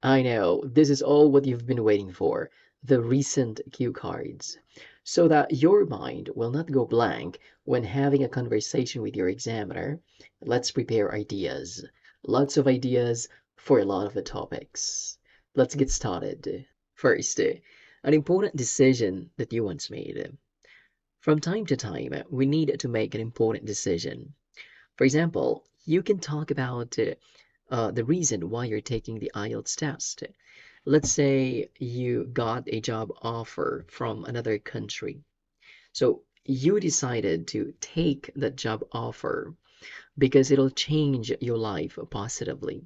I know, this is all what you've been waiting for, the recent cue cards, so that your mind will not go blank when having a conversation with your examiner. Let's prepare ideas, lots of ideas for a lot of the topics. Let's get started. First, an important decision that you once made. From time to time, we need to make an important decision. For example, you can talk about the reason why you're taking the IELTS test. Let's say you got a job offer from another country. So you decided to take that job offer because it'll change your life positively.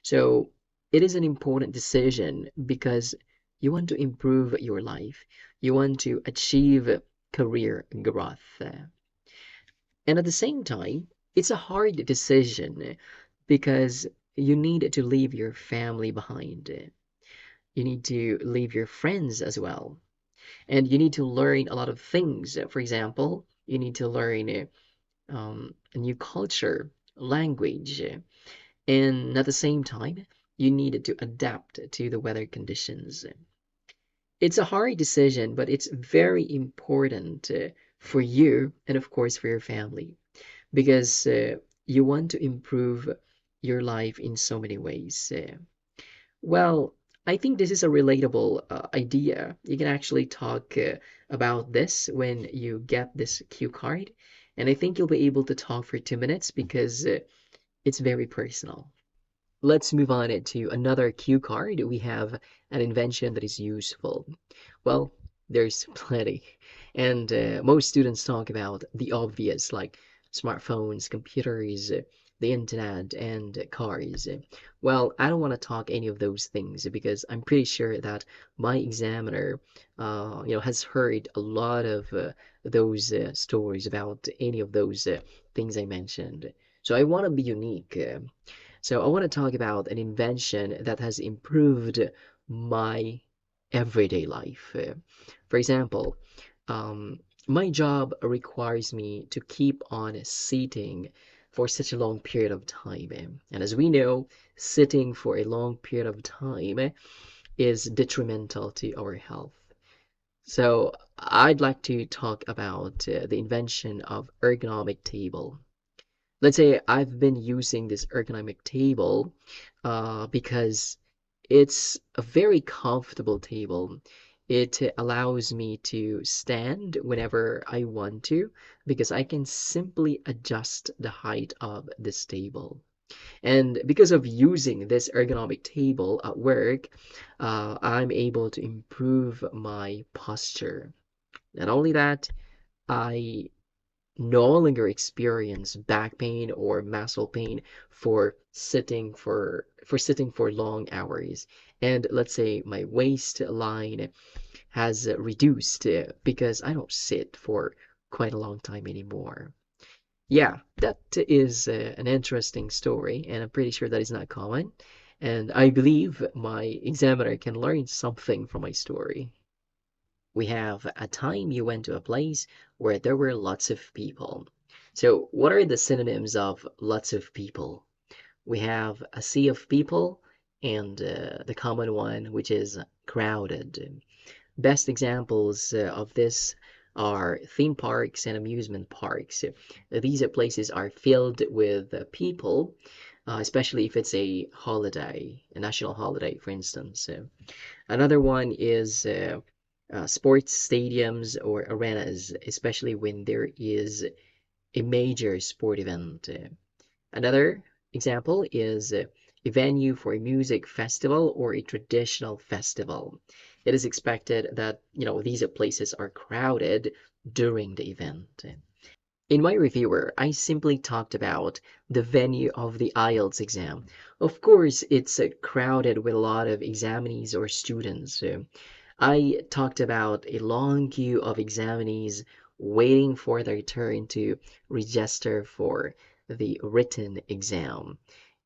So it is an important decision because you want to improve your life. You want to achieve career growth. And at the same time, it's a hard decision because you need to leave your family behind. You need to leave your friends as well. And you need to learn a lot of things. For example, you need to learn a new culture, language, and at the same time, you need to adapt to the weather conditions. It's a hard decision, but it's very important for you and, of course, for your family because you want to improve your life in so many ways. Well, I think this is a relatable idea. You can actually talk about this when you get this cue card, and I think you'll be able to talk for 2 minutes because it's very personal. Let's move on to another cue card. We have an invention that is useful. Well, there's plenty. And most students talk about the obvious, like smartphones, computers, the internet, and cars. Well, I don't want to talk any of those things because I'm pretty sure that my examiner, has heard a lot of those stories about any of those things I mentioned. So I want to be unique. So I want to talk about an invention that has improved my everyday life. For example, my job requires me to keep on sitting for such a long period of time. And as we know, sitting for a long period of time is detrimental to our health. So I'd like to talk about the invention of ergonomic table. Let's say I've been using this ergonomic table because it's a very comfortable table. It allows me to stand whenever I want to because I can simply adjust the height of this table. And because of using this ergonomic table at work, I'm able to improve my posture. Not only that, I no longer experience back pain or muscle pain for sitting for long hours. And let's say my waistline has reduced because I don't sit for quite a long time anymore. Yeah, that is an interesting story, and I'm pretty sure that is not common. And I believe my examiner can learn something from my story. We have a time you went to a place where there were lots of people. So, what are the synonyms of lots of people? We have a sea of people and the common one, which is crowded. Best examples of this are theme parks and amusement parks. These places are filled with people, especially if it's a holiday, a national holiday, for instance. Another one is sports stadiums or arenas, especially when there is a major sport event. Another example is a venue for a music festival or a traditional festival. It is expected that, these places are crowded during the event. In my reviewer, I simply talked about the venue of the IELTS exam. Of course, it's crowded with a lot of examinees or students. I talked about a long queue of examinees waiting for their turn to register for the written exam.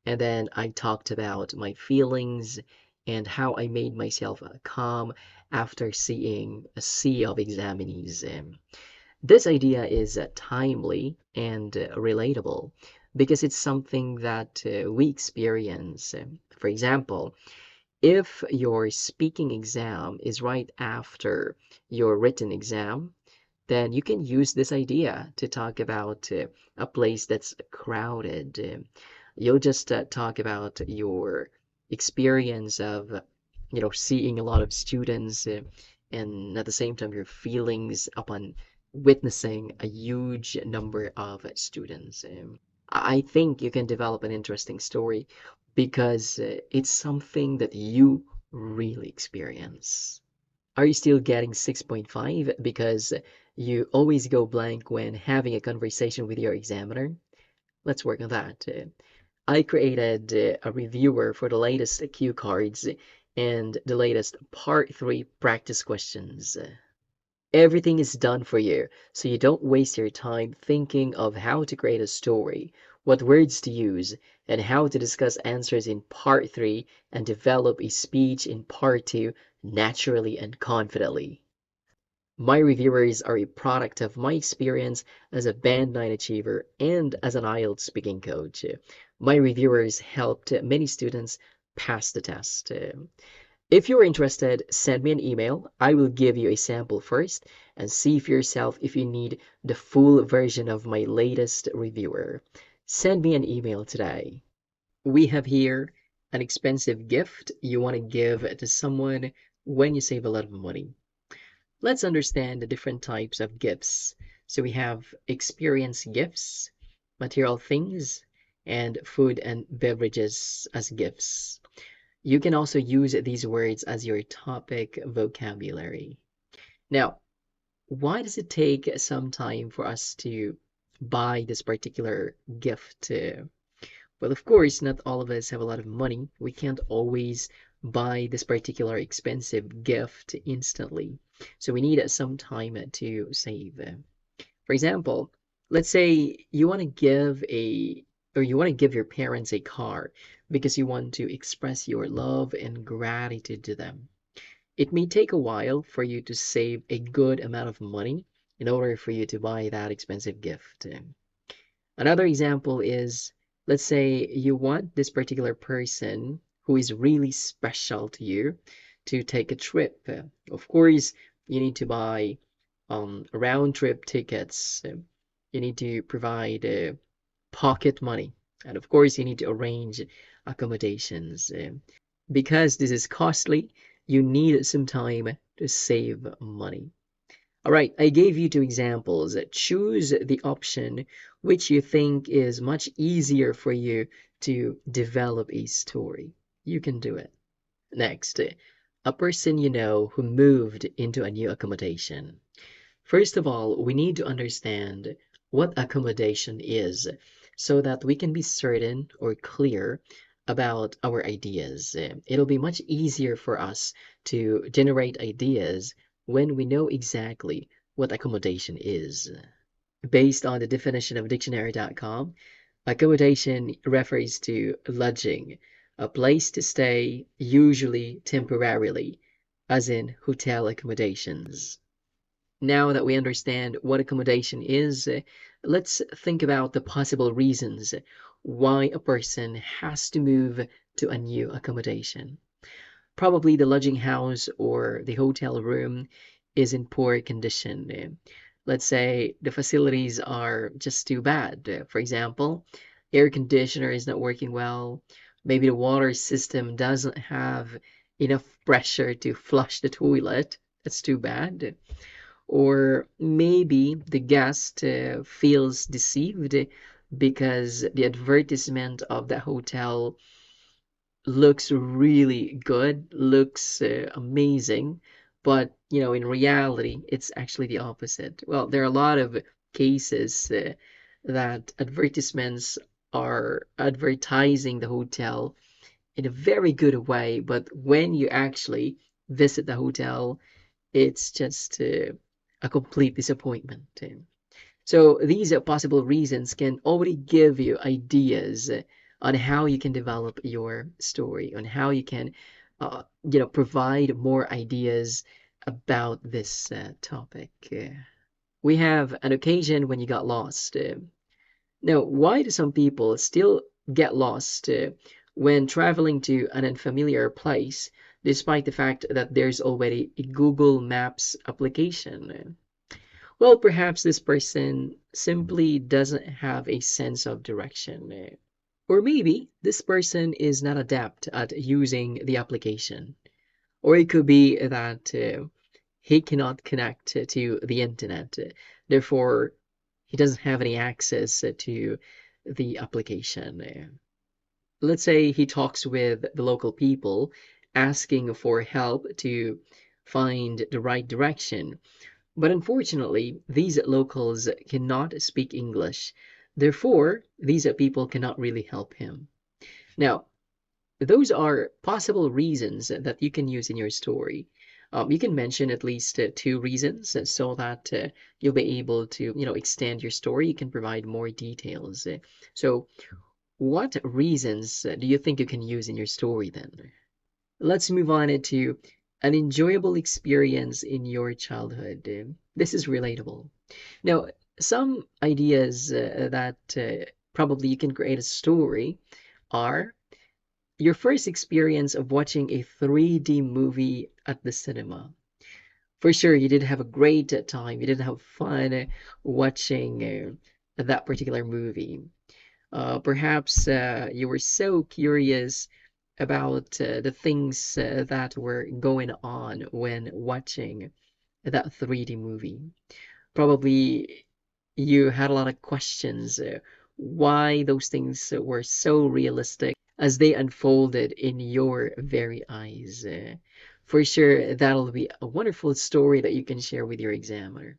And then I talked about my feelings and how I made myself calm after seeing a sea of examinees. This idea is timely and relatable because it's something that we experience. For example, If your speaking exam is right after your written exam, then you can use this idea to talk about a place that's crowded. You'll just talk about your experience of, seeing a lot of students, and at the same time your feelings upon witnessing a huge number of students. I think you can develop an interesting story because it's something that you really experience. Are you still getting 6.5 because you always go blank when having a conversation with your examiner? Let's work on that. I created a reviewer for the latest cue cards and the latest part 3 practice questions. Everything is done for you, so you don't waste your time thinking of how to create a story, what words to use, and how to discuss answers in part 3 and develop a speech in part 2 naturally and confidently. My reviewers are a product of my experience as a Band 9 achiever and as an IELTS speaking coach. My reviewers helped many students pass the test. If you're interested, send me an email. I will give you a sample first and see for yourself if you need the full version of my latest reviewer. Send me an email today. We have here an expensive gift you want to give to someone when you save a lot of money. Let's understand the different types of gifts. So we have experience gifts, material things, and food and beverages as gifts. You can also use these words as your topic vocabulary. Now, why does it take some time for us to buy this particular gift? Well, of course, not all of us have a lot of money. We can't always buy this particular expensive gift instantly. So we need some time to save. For example, let's say you want to give a or you want to give your parents a car because you want to express your love and gratitude to them. It may take a while for you to save a good amount of money in order for you to buy that expensive gift. Another example is, let's say you want this particular person who is really special to you to take a trip. Of course, you need to buy round trip tickets. You need to provide pocket money. And of course, you need to arrange accommodations. Because this is costly, you need some time to save money. All right, I gave you two examples. Choose the option which you think is much easier for you to develop a story. You can do it. Next, a person you know who moved into a new accommodation. First of all, we need to understand what accommodation is so that we can be certain or clear about our ideas. It'll be much easier for us to generate ideas when we know exactly what accommodation is. Based on the definition of dictionary.com, accommodation refers to lodging, a place to stay, usually temporarily, as in hotel accommodations. Now that we understand what accommodation is, let's think about the possible reasons why a person has to move to a new accommodation. Probably the lodging house or the hotel room is in poor condition. Let's say the facilities are just too bad. For example, air conditioner is not working well. Maybe the water system doesn't have enough pressure to flush the toilet. That's too bad. Or maybe the guest feels deceived because the advertisement of the hotel looks really good, looks amazing, but in reality, it's actually the opposite. Well, there are a lot of cases that advertisements are advertising the hotel in a very good way, but when you actually visit the hotel, it's just a complete disappointment. So these possible reasons can already give you ideas on how you can develop your story, on how you can, provide more ideas about this topic. We have an occasion when you got lost. Now, why do some people still get lost when traveling to an unfamiliar place, despite the fact that there's already a Google Maps application. Well, perhaps this person simply doesn't have a sense of direction. Or maybe this person is not adept at using the application. Or it could be that he cannot connect to the internet. Therefore, he doesn't have any access to the application. Let's say he talks with the local people asking for help to find the right direction. But unfortunately, these locals cannot speak English. Therefore, these people cannot really help him. Now, those are possible reasons that you can use in your story. You can mention at least two reasons so that you'll be able to, extend your story. You can provide more details. So, what reasons do you think you can use in your story then? Let's move on to an enjoyable experience in your childhood. This is relatable. Now, some ideas that probably you can create a story are your first experience of watching a 3D movie at the cinema. For sure, you did have a great time. You did have fun watching that particular movie. Perhaps you were so curious about the things that were going on when watching that 3D movie. Probably you had a lot of questions why those things were so realistic as they unfolded in your very eyes. For sure, that'll be a wonderful story that you can share with your examiner.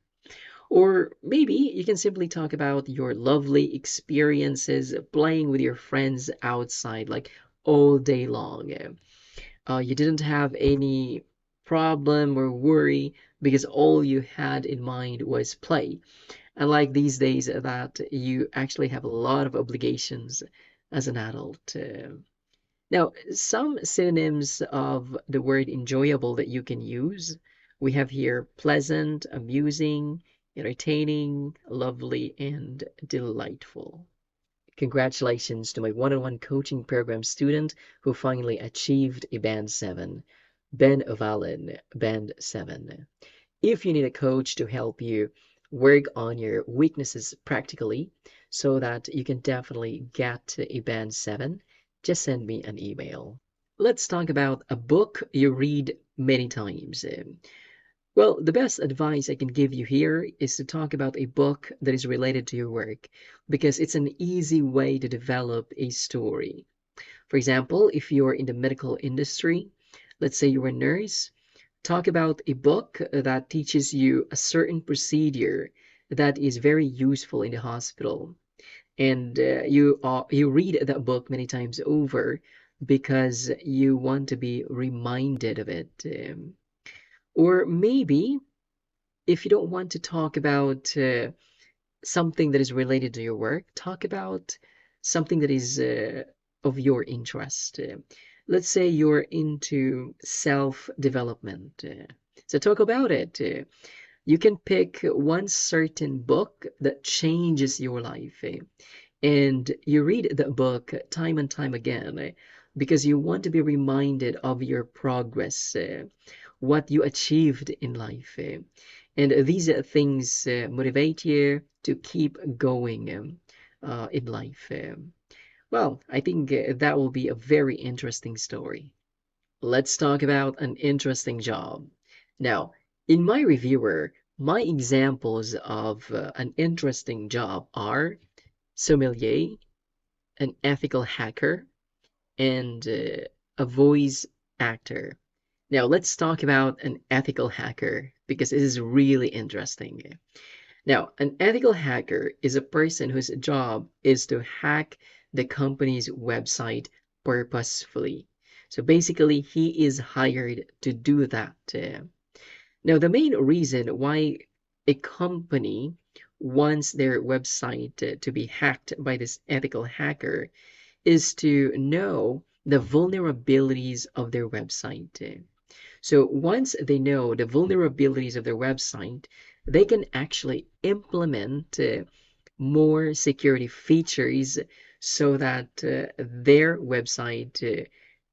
Or maybe you can simply talk about your lovely experiences playing with your friends outside, like all day long. You didn't have any problem or worry because all you had in mind was play. Unlike these days that you actually have a lot of obligations as an adult. Now, some synonyms of the word enjoyable that you can use, we have here pleasant, amusing, entertaining, lovely, and delightful. Congratulations to my one-on-one coaching program student who finally achieved a Band 7, Ben Ovalen, Band 7. If you need a coach to help you work on your weaknesses practically so that you can definitely get a Band 7, just send me an email. Let's talk about a book you read many times. Well, the best advice I can give you here is to talk about a book that is related to your work because it's an easy way to develop a story. For example, if you're in the medical industry, let's say you're a nurse, talk about a book that teaches you a certain procedure that is very useful in the hospital. And you read that book many times over because you want to be reminded of it. Or maybe if you don't want to talk about something that is related to your work, talk about something that is of your interest. Let's say you're into self-development. So talk about it. You can pick one certain book that changes your life, and you read that book time and time again because you want to be reminded of your progress, what you achieved in life. And these things motivate you to keep going in life. Well, I think that will be a very interesting story. Let's talk about an interesting job. Now, in my reviewer, my examples of an interesting job are sommelier, an ethical hacker, and a voice actor. Now, let's talk about an ethical hacker because it is really interesting. Now, an ethical hacker is a person whose job is to hack the company's website purposefully. So basically, he is hired to do that. Now, the main reason why a company wants their website to be hacked by this ethical hacker is to know the vulnerabilities of their website. So once they know the vulnerabilities of their website, they can actually implement more security features so that their website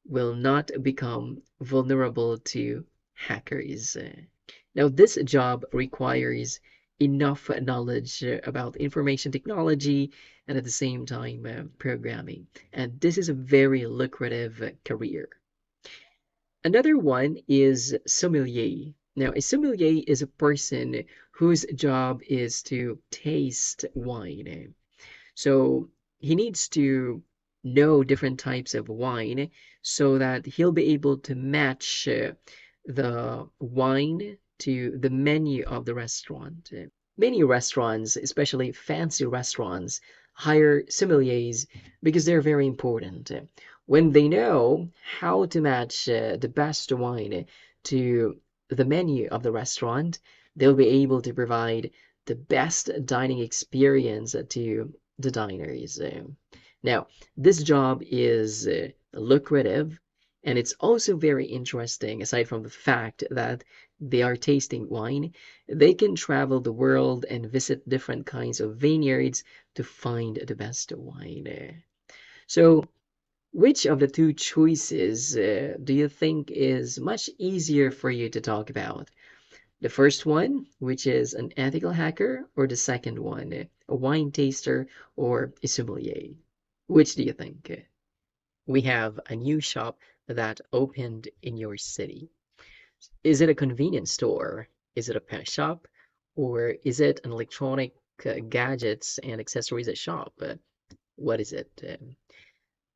will not become vulnerable to hackers. Now, this job requires enough knowledge about information technology and at the same time programming. And this is a very lucrative career. Another one is sommelier. Now, a sommelier is a person whose job is to taste wine. So he needs to know different types of wine so that he'll be able to match the wine to the menu of the restaurant. Many restaurants, especially fancy restaurants, hire sommeliers because they're very important. When they know how to match the best wine to the menu of the restaurant, they'll be able to provide the best dining experience to the diners. Now, this job is lucrative and it's also very interesting, aside from the fact that they are tasting wine, they can travel the world and visit different kinds of vineyards to find the best wine. So, which of the two choices do you think is much easier for you to talk about? The first one, which is an ethical hacker, or the second one, a wine taster or a sommelier? Which do you think? We have a new shop that opened in your city. Is it a convenience store? Is it a pet shop? Or is it an electronic gadgets and accessories shop? What is it?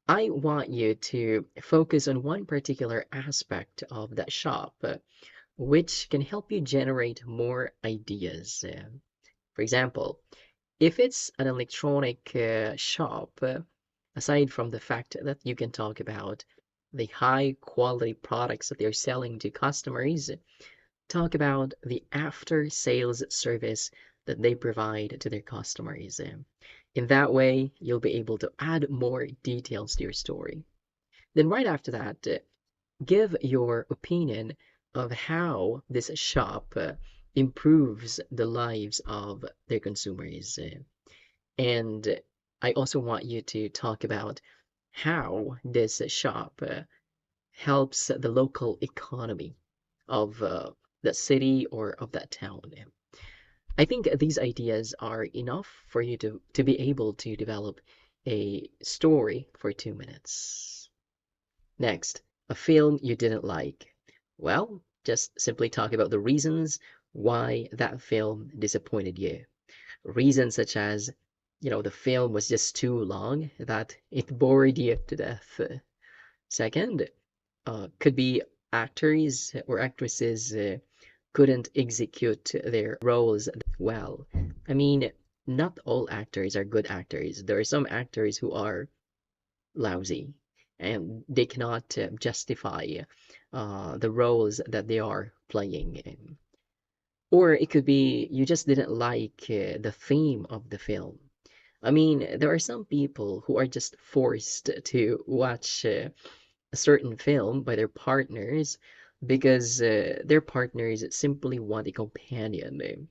I want you to focus on one particular aspect of that shop, which can help you generate more ideas. For example, if it's an electronic shop, aside from the fact that you can talk about the high quality products that they're selling to customers, talk about the after sales service that they provide to their customers. In that way, you'll be able to add more details to your story. Then, right after that, give your opinion of how this shop improves the lives of their consumers. And I also want you to talk about how this shop helps the local economy of that city or of that town. I think these ideas are enough for you to be able to develop a story for 2 minutes. Next, a film you didn't like. Well, just simply talk about the reasons why that film disappointed you. Reasons such as, the film was just too long, that it bored you to death. Second, could be actors or actresses couldn't execute their roles well. I mean, not all actors are good actors. There are some actors who are lousy and they cannot justify the roles that they are playing in. Or it could be you just didn't like the theme of the film. I mean, there are some people who are just forced to watch a certain film by their partners because their partners simply want a companion.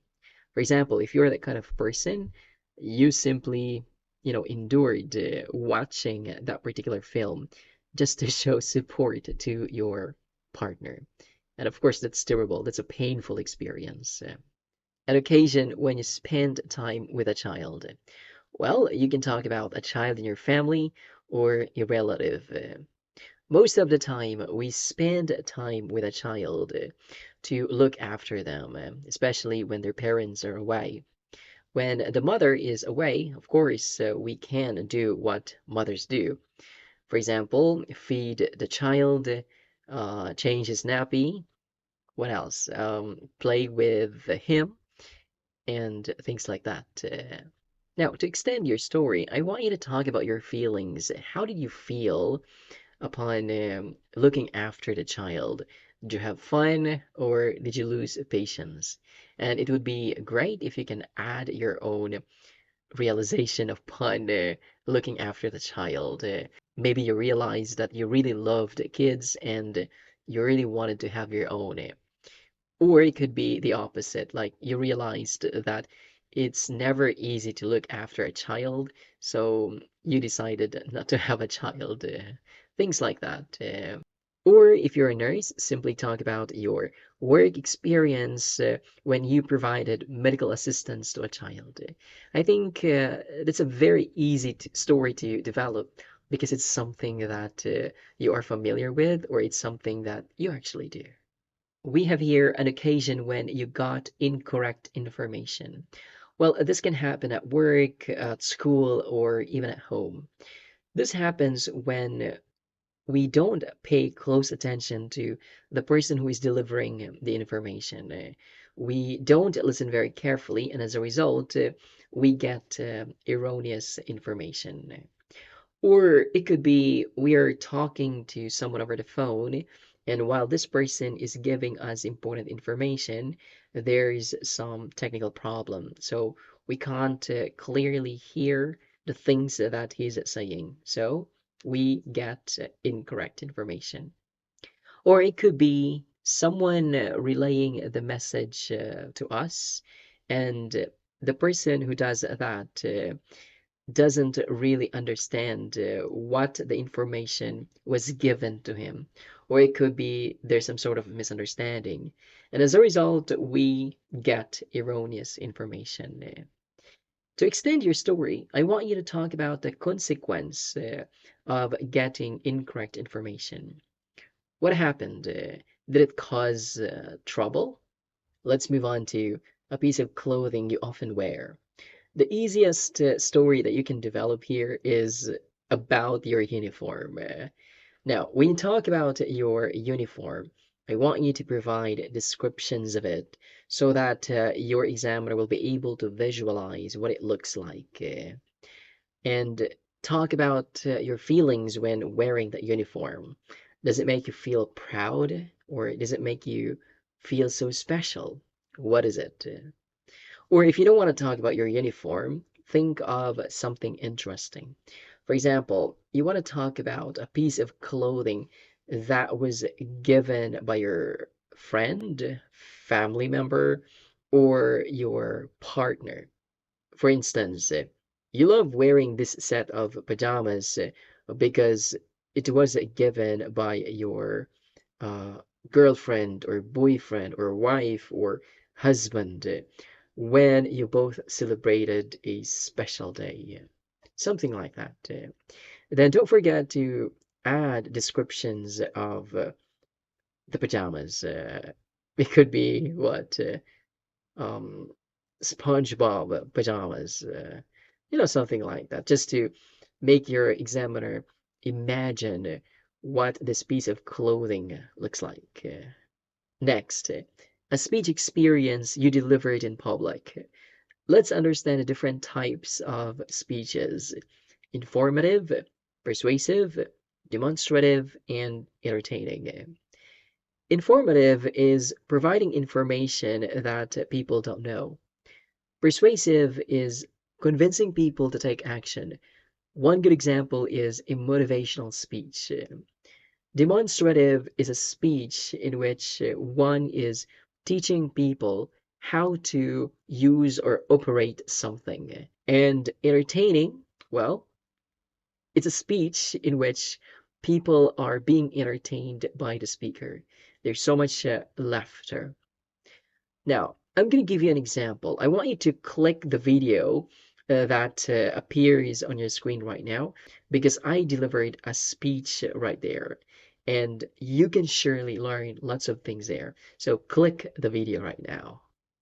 For example, if you're that kind of person, you simply, endured watching that particular film just to show support to your partner. And of course, that's terrible. That's a painful experience. An occasion when you spend time with a child. Well, you can talk about a child in your family or a relative. Most of the time, we spend time with a child to look after them, especially when their parents are away. When the mother is away, of course, we can do what mothers do. For example, feed the child, change his nappy, what else? Play with him, and things like that. Now, to extend your story, I want you to talk about your feelings. How did you feel upon looking after the child? Did you have fun or did you lose patience? And it would be great if you can add your own realization upon looking after the child. Maybe you realized that you really loved kids and you really wanted to have your own. Or it could be the opposite, like you realized that it's never easy to look after a child, so you decided not to have a child. Things like that. Or if you're a nurse, simply talk about your work experience when you provided medical assistance to a child. I think it's a very easy story to develop because it's something that you are familiar with, or it's something that you actually do. We have here an occasion when you got incorrect information. Well, this can happen at work, at school, or even at home. This happens when we don't pay close attention to the person who is delivering the information. We don't listen very carefully, and as a result, we get erroneous information. Or it could be we are talking to someone over the phone, and while this person is giving us important information, there's some technical problem. So we can't clearly hear the things that he's saying. So we get incorrect information. Or it could be someone relaying the message to us, and the person who does that doesn't really understand what the information was given to him. Or it could be there's some sort of misunderstanding. And as a result, we get erroneous information. To extend your story, I want you to talk about the consequence of getting incorrect information. What happened? Did it cause trouble? Let's move on to a piece of clothing you often wear. The easiest story that you can develop here is about your uniform. Now, when you talk about your uniform, I want you to provide descriptions of it so that your examiner will be able to visualize what it looks like. And talk about your feelings when wearing that uniform. Does it make you feel proud, or does it make you feel so special? What is it? Or if you don't want to talk about your uniform, think of something interesting. For example, you want to talk about a piece of clothing that was given by your friend, family member, or your partner. For instance, you love wearing this set of pajamas because it was given by your uh, girlfriend or boyfriend or wife or husband when you both celebrated a special day. Something like that. Then don't forget to add descriptions of the pajamas. It could be what? Um, SpongeBob pajamas, something like that, just to make your examiner imagine what this piece of clothing looks like. Next, a speech experience you delivered in public. Let's understand the different types of speeches: informative, persuasive, demonstrative, and entertaining. Informative is providing information that people don't know. Persuasive is convincing people to take action. One good example is a motivational speech. Demonstrative is a speech in which one is teaching people how to use or operate something. And entertaining, well, it's a speech in which people are being entertained by the speaker. There's so much laughter. Now, I'm going to give you an example. I want you to click the video that appears on your screen right now because I delivered a speech right there. And you can surely learn lots of things there. So click the video right now.